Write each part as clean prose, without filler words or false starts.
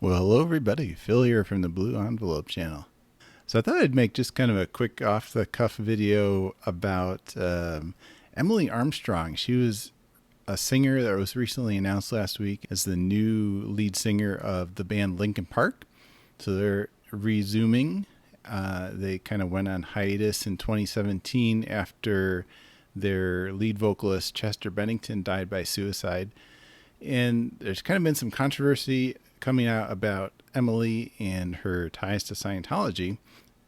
Well, hello everybody. Phil here from the Blue Envelope channel. So I thought I'd make just kind of a quick off-the-cuff video about Emily Armstrong. She was a singer that was recently announced last week as the new lead singer of the band Linkin Park. So they're resuming. They kind of went on hiatus in 2017 after their lead vocalist Chester Bennington died by suicide. And there's kind of been some controversy coming out about Emily and her ties to Scientology.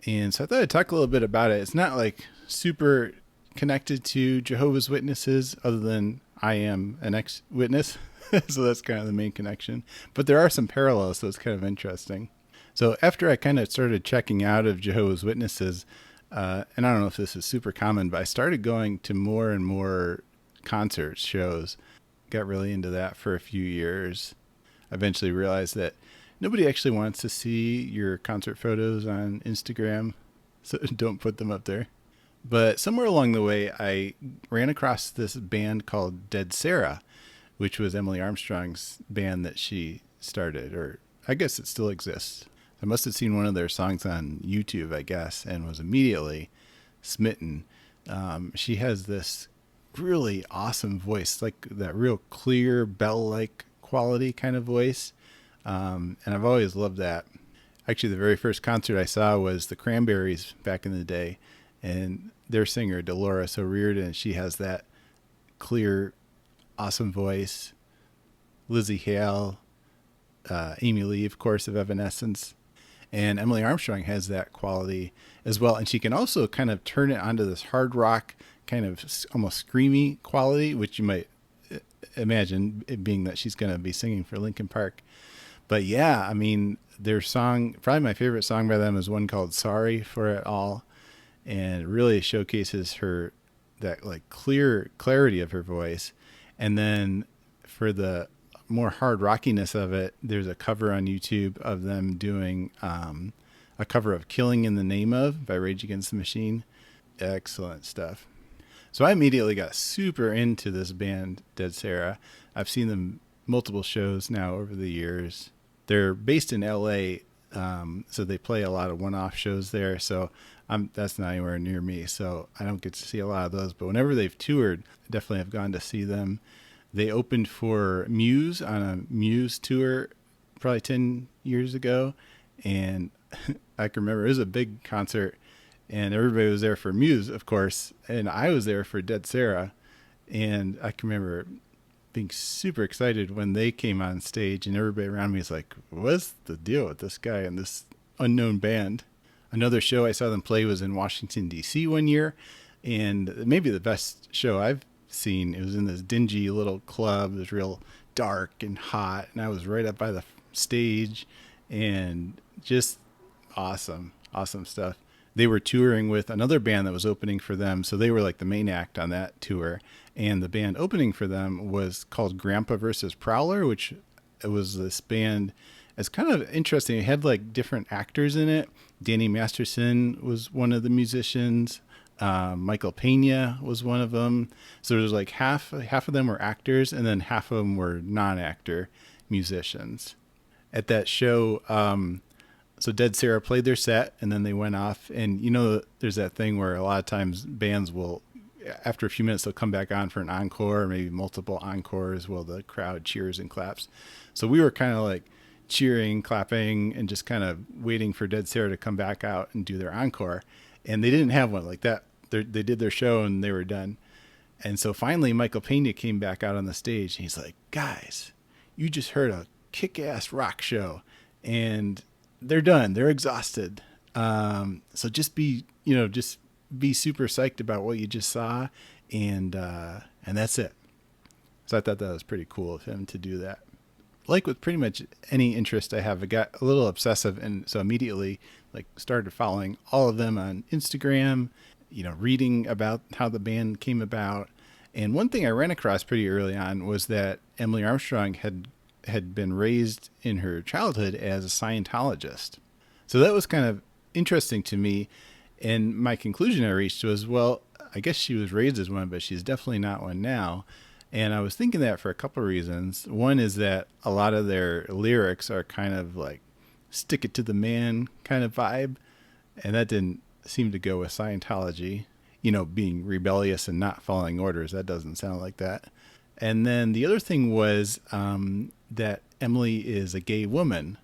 And so I thought I'd talk a little bit about it. It's not like super connected to Jehovah's Witnesses, other than I am an ex-witness. So that's kind of the main connection. But there are some parallels, so it's kind of interesting. So after I kind of started checking out of Jehovah's Witnesses, and I don't know if this is super common, but I started going to more and more concerts, shows. Got really into that for a few years. I eventually realized that nobody actually wants to see your concert photos on Instagram, so don't put them up there. But somewhere along the way, I ran across this band called Dead Sara, which was Emily Armstrong's band that she started, or I guess it still exists. I must have seen one of their songs on YouTube, I guess, and was immediately smitten. She has this really awesome voice, like that real clear bell-like quality kind of voice. And I've always loved that. Actually, the very first concert I saw was the Cranberries back in the day, and their singer Dolores O'Riordan, she has that clear, awesome voice. Lizzie Hale, Amy Lee, of course, of Evanescence, and Emily Armstrong has that quality as well. And she can also kind of turn it onto this hard rock, kind of almost screamy quality, which you might imagine it being that she's going to be singing for Linkin Park. But yeah, I mean, their song, probably my favorite song by them is one called Sorry for It All. And it really showcases her, that like clarity of her voice. And then for the more hard rockiness of it, there's a cover on YouTube of them doing a cover of Killing in the Name Of by Rage Against the Machine. Excellent stuff. So I immediately got super into this band, Dead Sara. I've seen them multiple shows now over the years. They're based in LA, so they play a lot of one-off shows there. So that's not anywhere near me, so I don't get to see a lot of those. But whenever they've toured, I definitely have gone to see them. They opened for Muse on a Muse tour probably 10 years ago, and I can remember it was a big concert. And everybody was there for Muse, of course, and I was there for Dead Sara. And I can remember being super excited when they came on stage, and everybody around me was like, what's the deal with this guy and this unknown band? Another show I saw them play was in Washington, D.C. one year, and maybe the best show I've seen. It was in this dingy little club. It was real dark and hot, and I was right up by the stage, and just awesome stuff. They were touring with another band that was opening for them, so they were like the main act on that tour. And the band opening for them was called Grandpa versus Prowler, which was this band. It's kind of interesting. It had like different actors in it. Danny Masterson was one of the musicians. Michael Pena was one of them. So there's like half of them were actors, and then half of them were non-actor musicians. At that show, so Dead Sara played their set, and then they went off. And you know, there's that thing where a lot of times bands will, after a few minutes, they'll come back on for an encore, or maybe multiple encores while the crowd cheers and claps. So we were kind of like cheering, clapping, and just kind of waiting for Dead Sara to come back out and do their encore. And they didn't have one like that. They did their show and they were done. And so finally, Michael Pena came back out on the stage, and he's like, guys, you just heard a kick-ass rock show, and they're done. They're exhausted. So just be super psyched about what you just saw, and that's it. So I thought that was pretty cool of him to do that. Like with pretty much any interest I have, I got a little obsessive, and so immediately like started following all of them on Instagram, reading about how the band came about. And one thing I ran across pretty early on was that Emily Armstrong had been raised in her childhood as a Scientologist. So that was kind of interesting to me. And my conclusion I reached was, well, I guess she was raised as one, but she's definitely not one now. And I was thinking that for a couple of reasons. One is that a lot of their lyrics are kind of like stick it to the man kind of vibe. And that didn't seem to go with Scientology, being rebellious and not following orders. That doesn't sound like that. And then the other thing was that Emily is a gay woman.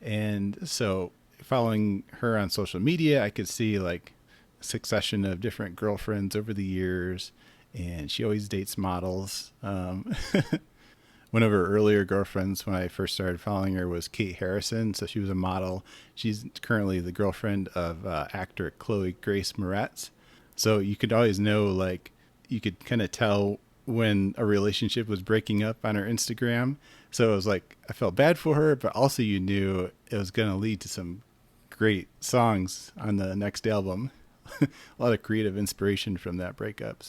And so following her on social media, I could see like a succession of different girlfriends over the years. And she always dates models. One of her earlier girlfriends when I first started following her was Kate Harrison. So she was a model. She's currently the girlfriend of actor Chloe Grace Moretz. So you could always know, like, you could kind of tell when a relationship was breaking up on her Instagram. So it was like, I felt bad for her, but also you knew it was going to lead to some great songs on the next album. A lot of creative inspiration from that breakup.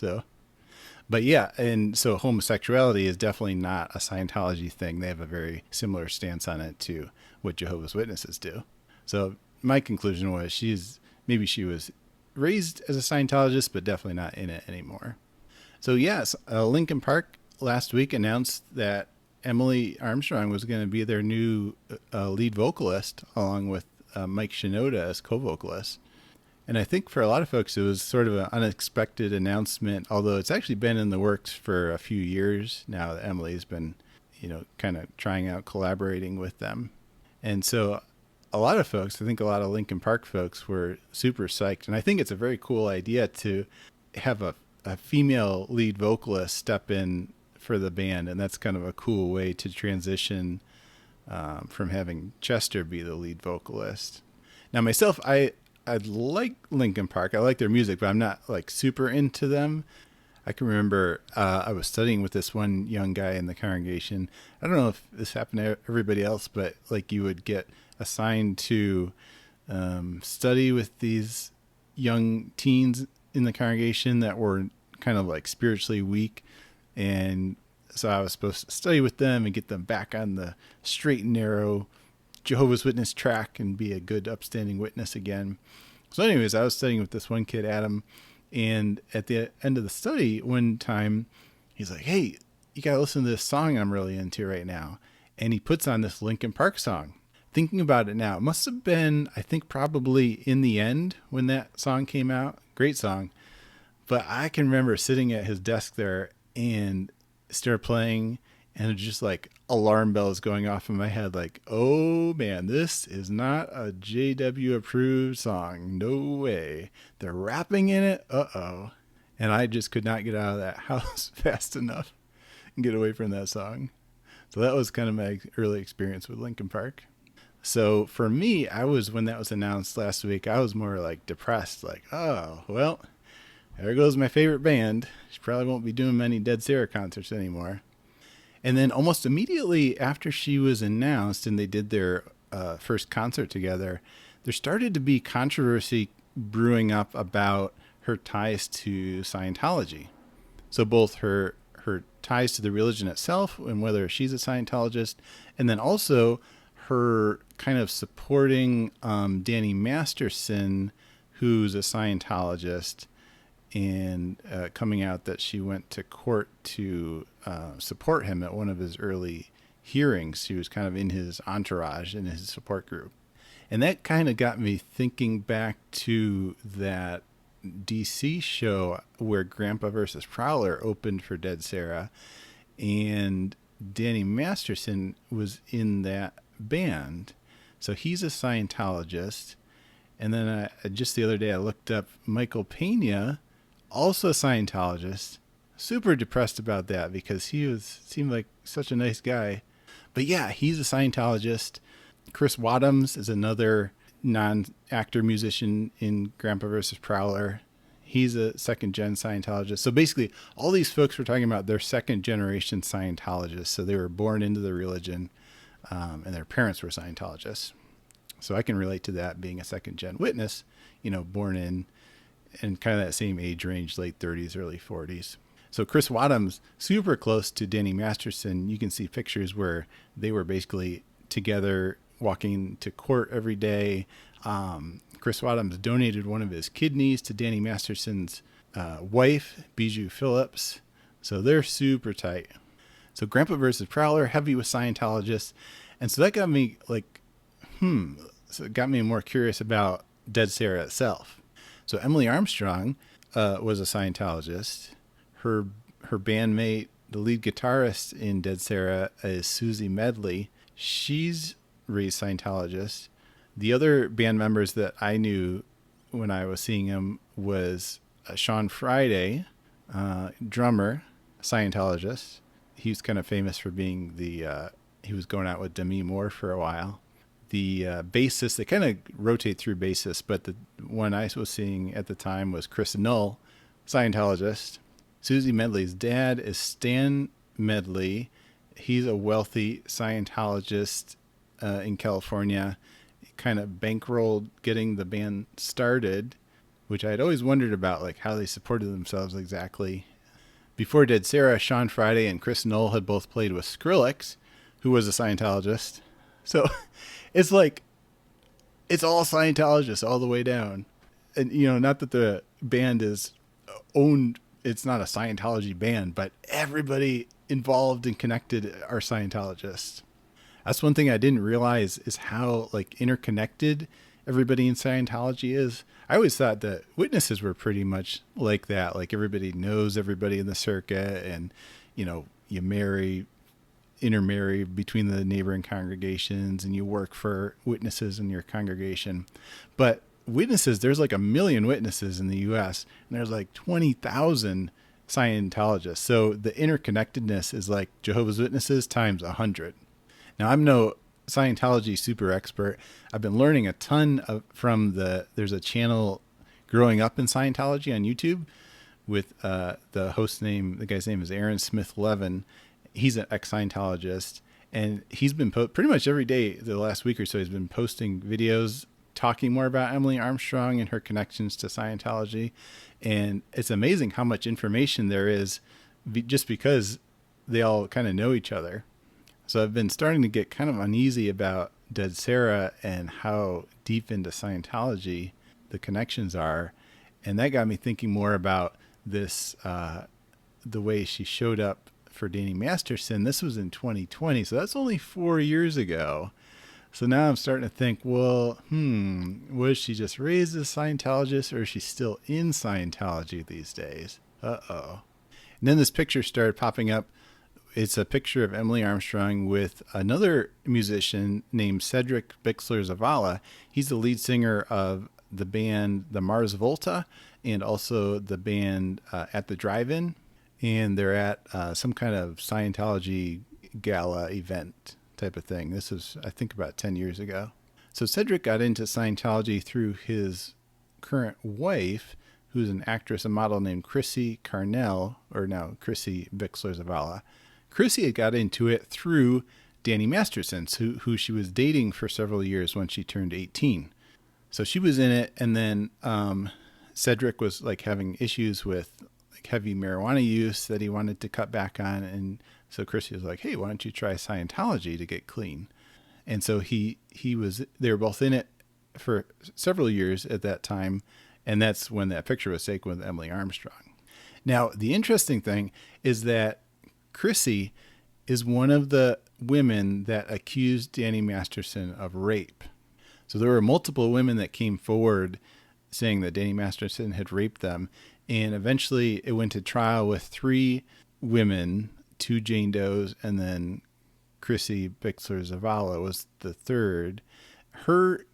But yeah, and so homosexuality is definitely not a Scientology thing. They have a very similar stance on it to what Jehovah's Witnesses do. So my conclusion was maybe she was raised as a Scientologist, but definitely not in it anymore. So yes, Linkin Park last week announced that Emily Armstrong was going to be their new lead vocalist, along with Mike Shinoda as co-vocalist. And I think for a lot of folks, it was sort of an unexpected announcement, although it's actually been in the works for a few years now that Emily's been, kind of trying out collaborating with them. And so a lot of folks, I think a lot of Linkin Park folks were super psyched. And I think it's a very cool idea to have a female lead vocalist step in for the band. And that's kind of a cool way to transition from having Chester be the lead vocalist. Now, myself, I like Linkin Park. I like their music, but I'm not like super into them. I can remember I was studying with this one young guy in the congregation. I don't know if this happened to everybody else, but like you would get assigned to study with these young teens in the congregation that were kind of like spiritually weak. And so I was supposed to study with them and get them back on the straight and narrow Jehovah's Witness track and be a good upstanding witness again. So anyways, I was studying with this one kid, Adam, and at the end of the study one time, he's like, hey, you got to listen to this song I'm really into right now. And he puts on this Linkin Park song. Thinking about it now, it must have been, I think, probably In the End when that song came out. Great song. But I can remember sitting at his desk there and started playing, and just like alarm bells going off in my head, like, oh man, this is not a JW approved song. No way. They're rapping in it. Uh-oh. And I just could not get out of that house fast enough and get away from that song. So that was kind of my early experience with Linkin Park. So for me, when that was announced last week, I was more like depressed, like, oh, well, there goes my favorite band. She probably won't be doing many Dead Sara concerts anymore. And then almost immediately after she was announced and they did their first concert together, there started to be controversy brewing up about her ties to Scientology. So both her ties to the religion itself and whether she's a Scientologist, and then also her kind of supporting Danny Masterson, who's a Scientologist, and coming out that she went to court to support him at one of his early hearings. She was kind of in his entourage, in his support group. And that kind of got me thinking back to that DC show where Grandpa versus Prowler opened for Dead Sara, and Danny Masterson was in that band. So he's a Scientologist. And then just the other day I looked up Michael Pena, also a Scientologist. Super depressed about that because seemed like such a nice guy. But yeah, he's a Scientologist. Chris Wadhams is another non-actor musician in Grandpa vs. Prowler. He's a second-gen Scientologist. So basically, all these folks we're talking about, they're second-generation Scientologists. So they were born into the religion, and their parents were Scientologists. So I can relate to that, being a second-gen witness, born in kind of that same age range, late 30s, early 40s. So Chris Wadhams, super close to Danny Masterson. You can see pictures where they were basically together walking to court every day. Chris Wadhams donated one of his kidneys to Danny Masterson's wife, Bijou Phillips. So they're super tight. So Grandpa versus Prowler, heavy with Scientologists. And so that got me like, so it got me more curious about Dead Sara itself. So Emily Armstrong was a Scientologist. Her bandmate, the lead guitarist in Dead Sara, is Susie Medley. She's raised Scientologist. The other band members that I knew when I was seeing him was Sean Friday, drummer, Scientologist. He was kind of famous for being he was going out with Demi Moore for a while. The bassist, they kind of rotate through bassists, but the one I was seeing at the time was Chris Null, Scientologist. Susie Medley's dad is Stan Medley. He's a wealthy Scientologist in California. He kind of bankrolled getting the band started, which I had always wondered about, like how they supported themselves exactly. Before Dead Sara, Sean Friday and Chris Null had both played with Skrillex, who was a Scientologist. So it's like, it's all Scientologists all the way down. And, not that the band is owned, it's not a Scientology band, but everybody involved and connected are Scientologists. That's one thing I didn't realize is how like interconnected everybody in Scientology is. I always thought that witnesses were pretty much like that. Like everybody knows everybody in the circuit and, you intermarry between the neighboring congregations and you work for witnesses in your congregation. But witnesses, there's like 1 million witnesses in the US and there's like 20,000 Scientologists. So the interconnectedness is like Jehovah's Witnesses times 100. Now I'm no Scientology super expert. I've been learning a ton from there's a channel Growing Up in Scientology on YouTube with the guy's name is Aaron Smith Levin. He's an ex-Scientologist and he's been pretty much every day the last week or so he's been posting videos talking more about Emily Armstrong and her connections to Scientology. And it's amazing how much information there is just because they all kind of know each other. So I've been starting to get kind of uneasy about Dead Sara and how deep into Scientology the connections are. And that got me thinking more about this, the way she showed up for Danny Masterson. This was in 2020, so that's only 4 years ago. So now I'm starting to think, well, was she just raised as a Scientologist or is she still in Scientology these days? Uh-oh. And then this picture started popping up. It's a picture of Emily Armstrong with another musician named Cedric Bixler-Zavala. He's the lead singer of the band The Mars Volta and also the band At the Drive-In. And they're at some kind of Scientology gala event type of thing. This was, I think, about 10 years ago. So Cedric got into Scientology through his current wife, who's an actress and model named Chrissy Carnell, or now Chrissy Bixler-Zavala. Chrissy had got into it through Danny Masterson, who she was dating for several years when she turned 18. So she was in it, and then Cedric was like having issues with like heavy marijuana use that he wanted to cut back on, and so Chrissy was like, "Hey, why don't you try Scientology to get clean?" And so they were both in it for several years at that time, and that's when that picture was taken with Emily Armstrong. Now, the interesting thing is that Chrissy is one of the women that accused Danny Masterson of rape. So there were multiple women that came forward saying that Danny Masterson had raped them. And eventually it went to trial with 3 women, 2 Jane Does, and then Chrissy Bixler-Zavala was the third. Her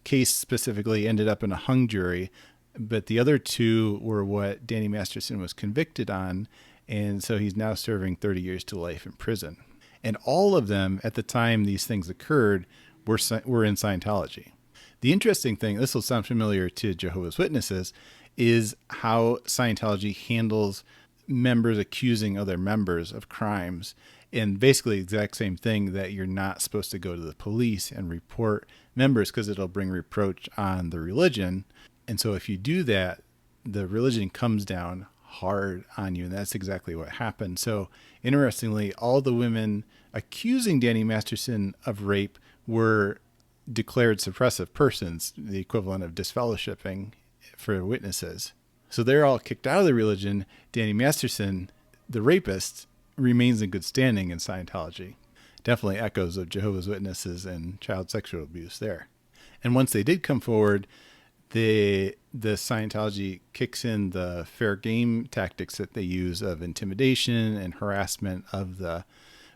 case specifically ended up in a hung jury, but the other 2 were what Danny Masterson was convicted on. And so he's now serving 30 years to life in prison. And all of them, at the time these things occurred, were in Scientology. The interesting thing, this will sound familiar to Jehovah's Witnesses, is how Scientology handles members accusing other members of crimes. And basically the exact same thing, that you're not supposed to go to the police and report members because it'll bring reproach on the religion. And so if you do that, the religion comes down hard on you. And that's exactly what happened. So interestingly, all the women accusing Danny Masterson of rape were declared suppressive persons, the equivalent of disfellowshipping for witnesses. So they're all kicked out of the religion. Danny Masterson the rapist remains in good standing in Scientology. Definitely echoes of Jehovah's Witnesses and child sexual abuse there. And once they did come forward, the Scientology kicks in the fair game tactics that they use of intimidation and harassment of the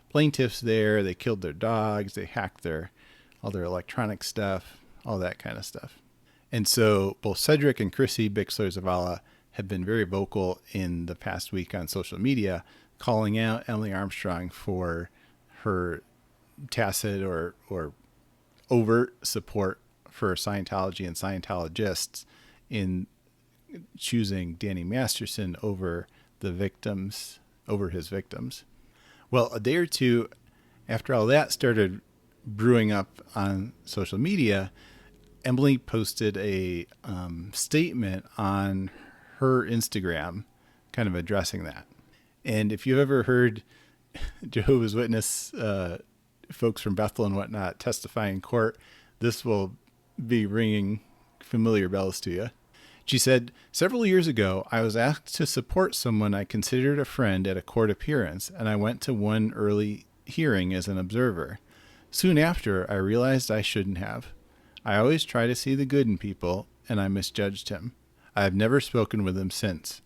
plaintiffs there. They killed their dogs. They hacked all their electronic stuff, all that kind of stuff. And so both Cedric and Chrissy Bixler Zavala have been very vocal in the past week on social media, calling out Emily Armstrong for her tacit or overt support for Scientology and Scientologists in choosing Danny Masterson over his victims. Well, a day or two after all that started brewing up on social media, Emily posted a statement on her Instagram kind of addressing that. And if you've ever heard Jehovah's Witness folks from Bethel and whatnot testify in court, this will be ringing familiar bells to you. She said, "Several years ago, I was asked to support someone I considered a friend at a court appearance, and I went to one early hearing as an observer. Soon after, I realized I shouldn't have. I always try to see the good in people, and I misjudged him. I have never spoken with him since.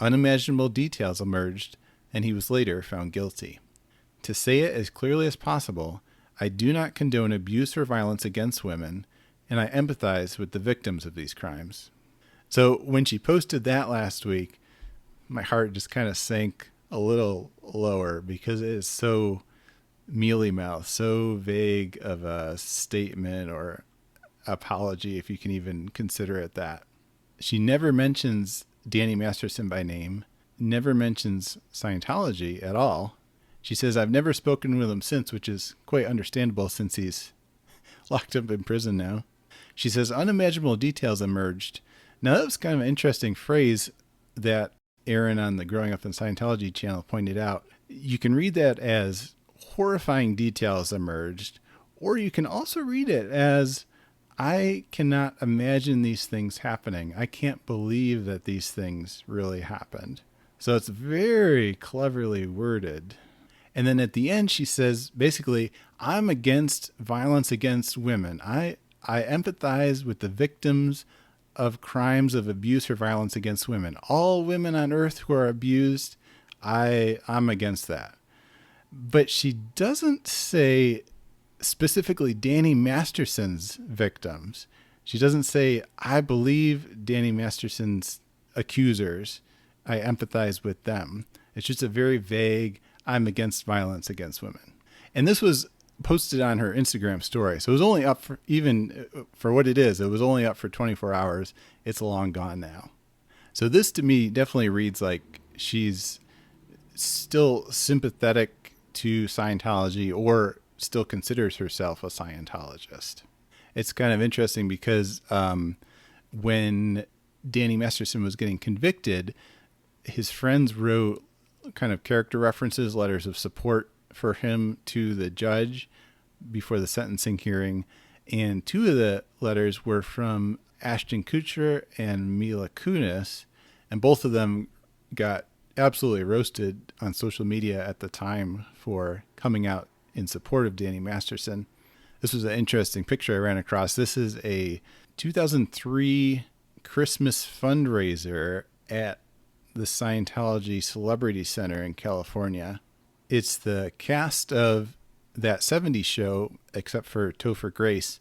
Unimaginable details emerged, and he was later found guilty. To say it as clearly as possible, I do not condone abuse or violence against women, and I empathize with the victims of these crimes." So when she posted that last week, my heart just kind of sank a little lower because it is so mealy-mouthed, so vague of a statement or apology, if you can even consider it that. She never mentions Danny Masterson by name, never mentions Scientology at all. She says, "I've never spoken with him since," which is quite understandable since he's locked up in prison now. She says, "Unimaginable details emerged." Now, that was kind of an interesting phrase that Aaron on the Growing Up in Scientology channel pointed out. You can read that as horrifying details emerged, or you can also read it as, I cannot imagine these things happening. I can't believe that these things really happened. So it's very cleverly worded. And then at the end, she says, basically, I'm against violence against women. I empathize with the victims of crimes of abuse or violence against women. All women on earth who are abused, I'm against that. But she doesn't say specifically Danny Masterson's victims. She doesn't say, I believe Danny Masterson's accusers. I empathize with them. It's just a very vague, I'm against violence against women. And this was posted on her Instagram story. So it was only up for, even for what it is, it was only up for 24 hours. It's long gone now. So this to me definitely reads like she's still sympathetic to Scientology or still considers herself a Scientologist. It's kind of interesting because when Danny Masterson was getting convicted, his friends wrote kind of character references, letters of support for him to the judge before the sentencing hearing. And two of the letters were from Ashton Kutcher and Mila Kunis. And both of them got absolutely roasted on social media at the time for coming out in support of Danny Masterson. This was an interesting picture I ran across. This is a 2003 Christmas fundraiser at the Scientology Celebrity Center in California. It's the cast of that 70s show, except for Topher Grace.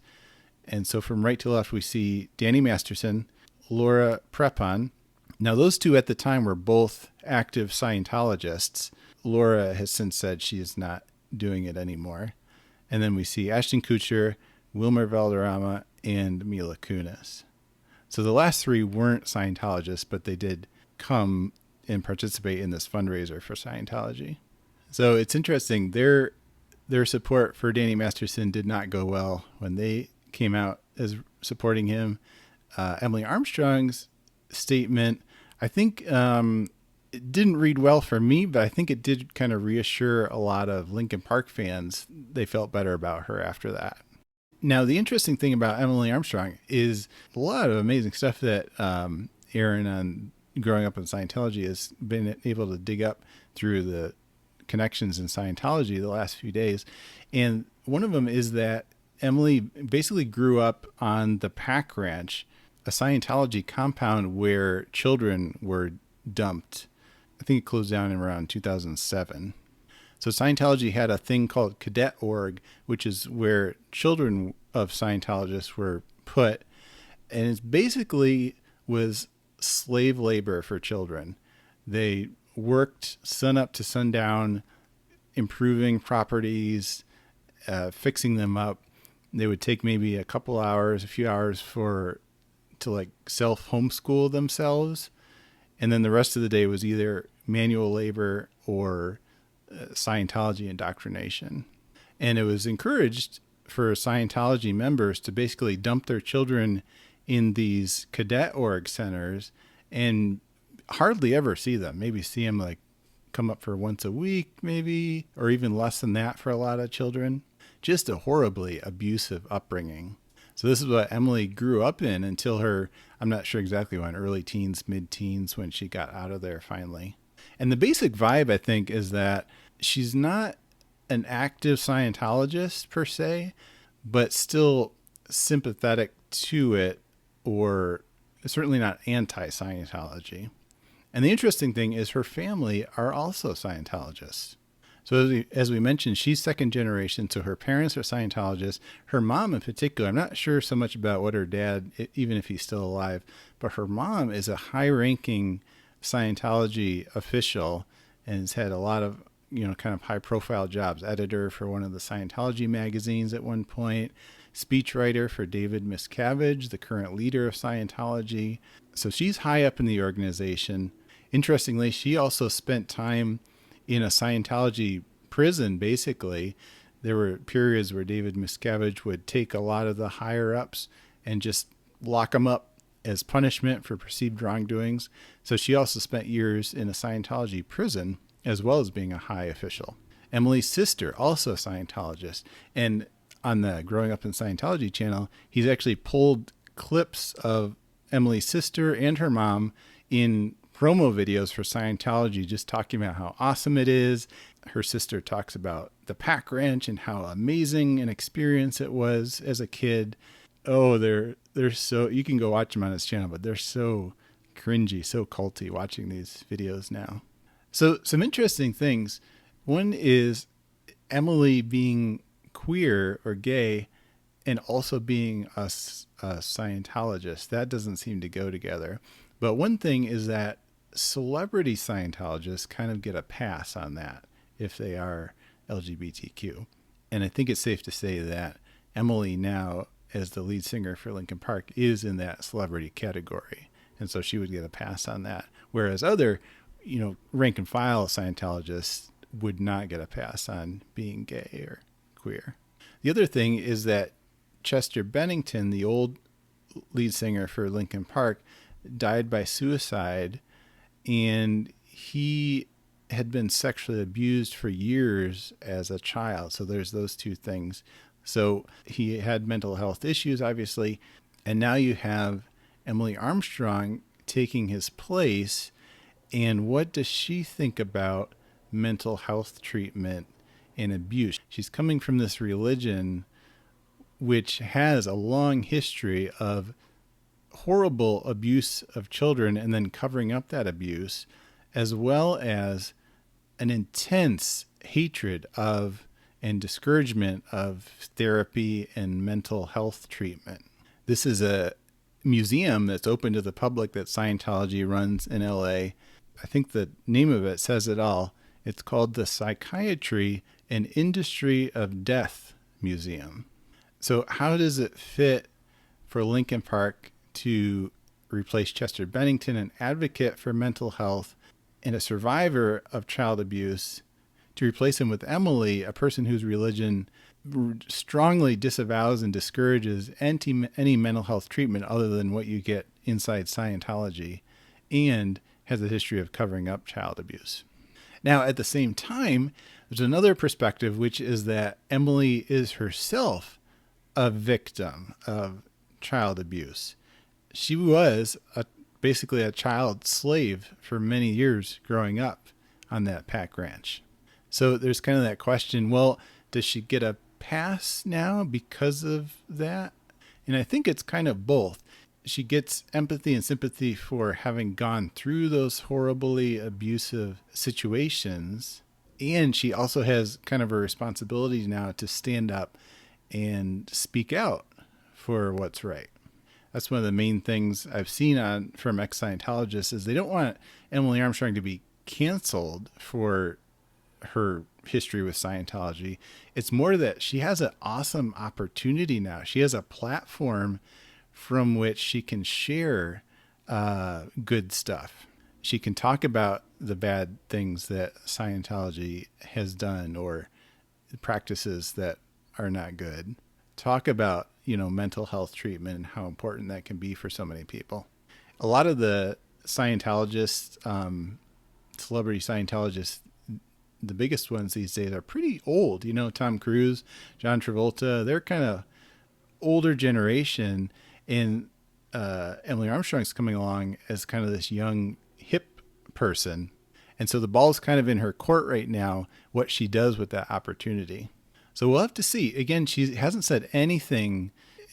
And so from right to left, we see Danny Masterson, Laura Prepon. Now, those two at the time were both active Scientologists. Laura has since said she is not doing it anymore. And then we see Ashton Kutcher, Wilmer Valderrama, and Mila Kunis. So the last three weren't Scientologists, but they did come and participate in this fundraiser for Scientology. So it's interesting. Their support for Danny Masterson did not go well when they came out as supporting him. Emily Armstrong's statement, I think it didn't read well for me, but I think it did kind of reassure a lot of Linkin Park fans. They felt better about her after that. Now, the interesting thing about Emily Armstrong is a lot of amazing stuff that Aaron on growing up in Scientology has been able to dig up through the connections in Scientology the last few days. And one of them is that Emily basically grew up on the Pack Ranch, a Scientology compound where children were dumped. I think it closed down in around 2007. So Scientology had a thing called Cadet Org, which is where children of Scientologists were put. And it basically was slave labor for children. They worked sun up to sundown, improving properties, fixing them up. They would take maybe a few hours to like self homeschool themselves. And then the rest of the day was either manual labor or Scientology indoctrination. And it was encouraged for Scientology members to basically dump their children in these cadet org centers and hardly ever see them. Maybe see them like come up for once a week, maybe, or even less than that for a lot of children. Just a horribly abusive upbringing. So this is what Emily grew up in until her, I'm not sure exactly when, early teens, mid-teens, when she got out of there finally. And the basic vibe, I think, is that she's not an active Scientologist per se, but still sympathetic to it, or certainly not anti-Scientology. And the interesting thing is her family are also Scientologists. So as we mentioned, she's second generation, so her parents are Scientologists. Her mom in particular, I'm not sure so much about what her dad, even if he's still alive, but her mom is a high-ranking Scientology official and has had a lot of, kind of high-profile jobs. Editor for one of the Scientology magazines at one point, speechwriter for David Miscavige, the current leader of Scientology. So she's high up in the organization. Interestingly, she also spent time in a Scientology prison, basically. There were periods where David Miscavige would take a lot of the higher-ups and just lock them up as punishment for perceived wrongdoings. So she also spent years in a Scientology prison, as well as being a high official. Emily's sister, also a Scientologist. And on the Growing Up in Scientology channel, he's actually pulled clips of Emily's sister and her mom in promo videos for Scientology, just talking about how awesome it is. Her sister talks about the Pack Ranch and how amazing an experience it was as a kid. Oh, they're so, you can go watch them on his channel, but they're so cringy, so culty watching these videos now. So some interesting things. One is Emily being queer or gay and also being a Scientologist. That doesn't seem to go together. But one thing is that celebrity Scientologists kind of get a pass on that if they are LGBTQ. And I think it's safe to say that Emily now, as the lead singer for Linkin Park, is in that celebrity category. And so she would get a pass on that. Whereas other, rank and file Scientologists would not get a pass on being gay or queer. The other thing is that Chester Bennington, the old lead singer for Linkin Park, died by suicide, and he had been sexually abused for years as a child. So there's those two things. So he had mental health issues, obviously. And now you have Emily Armstrong taking his place. And what does she think about mental health treatment and abuse? She's coming from this religion which has a long history of horrible abuse of children and then covering up that abuse, as well as an intense hatred of and discouragement of therapy and mental health treatment. This is a museum that's open to the public that Scientology runs in LA. I think the name of it says it all. It's called the Psychiatry and Industry of Death Museum. So how does it fit for Linkin Park to replace Chester Bennington, an advocate for mental health and a survivor of child abuse, to replace him with Emily, a person whose religion strongly disavows and discourages any mental health treatment other than what you get inside Scientology, and has a history of covering up child abuse? Now, at the same time, there's another perspective, which is that Emily is herself a victim of child abuse. She was a basically a child slave for many years growing up on that pack ranch. So there's kind of that question, well, does she get a pass now because of that? And I think it's kind of both. She gets empathy and sympathy for having gone through those horribly abusive situations. And she also has kind of a responsibility now to stand up and speak out for what's right. That's one of the main things I've seen from ex-Scientologists is they don't want Emily Armstrong to be canceled for her history with Scientology. It's more that she has an awesome opportunity now. She has a platform from which she can share good stuff. She can talk about the bad things that Scientology has done or practices that are not good. Talk about, mental health treatment and how important that can be for so many people. A lot of the Scientologists, celebrity Scientologists, the biggest ones these days are pretty old. Tom Cruise, John Travolta, they're kind of older generation. And Emily Armstrong's coming along as kind of this young, hip person. And so the ball's kind of in her court right now, what she does with that opportunity. So we'll have to see. Again, she hasn't said anything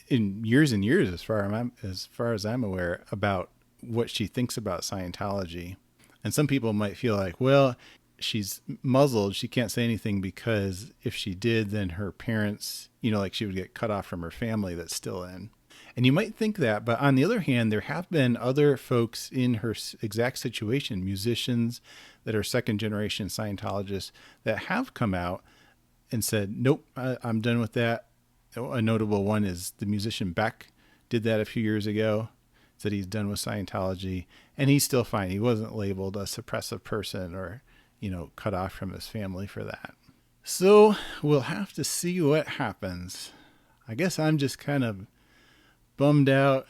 in years and years, as far as I'm aware, about what she thinks about Scientology. And some people might feel like, well, she's muzzled. She can't say anything because if she did, then her parents, like she would get cut off from her family that's still in. And you might think that, but on the other hand, there have been other folks in her exact situation, musicians that are second generation Scientologists that have come out and said, nope, I'm done with that. A notable one is the musician Beck did that a few years ago, said he's done with Scientology, and he's still fine. He wasn't labeled a suppressive person or, cut off from his family for that. So we'll have to see what happens. I guess I'm just kind of bummed out.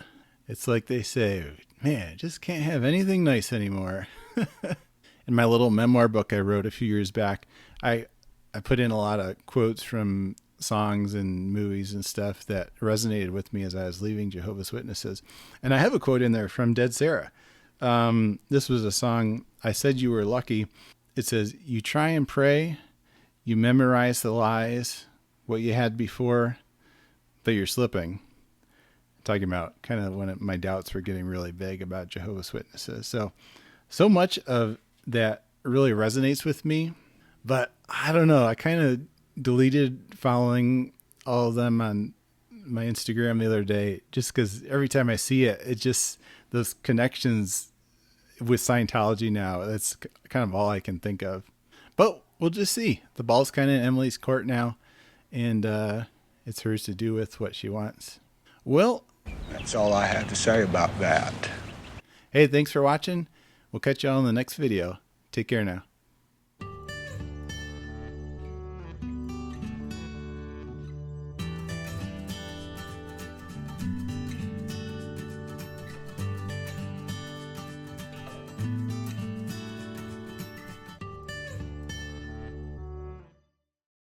It's like they say, man, just can't have anything nice anymore. In my little memoir book I wrote a few years back, I put in a lot of quotes from songs and movies and stuff that resonated with me as I was leaving Jehovah's Witnesses. And I have a quote in there from Dead Sara. This was a song, I Said You Were Lucky. It says, you try and pray, you memorize the lies, what you had before, but you're slipping. Talking about kind of when my doubts were getting really big about Jehovah's Witnesses. So much of that really resonates with me, but I don't know. I kind of deleted following all of them on my Instagram the other day, just because every time I see it, it just, those connections with Scientology now, that's kind of all I can think of. But we'll just see. The ball's kind of in Emily's court now, and it's hers to do with what she wants. Well, that's all I have to say about that. Hey, thanks for watching. We'll catch you all in the next video. Take care now.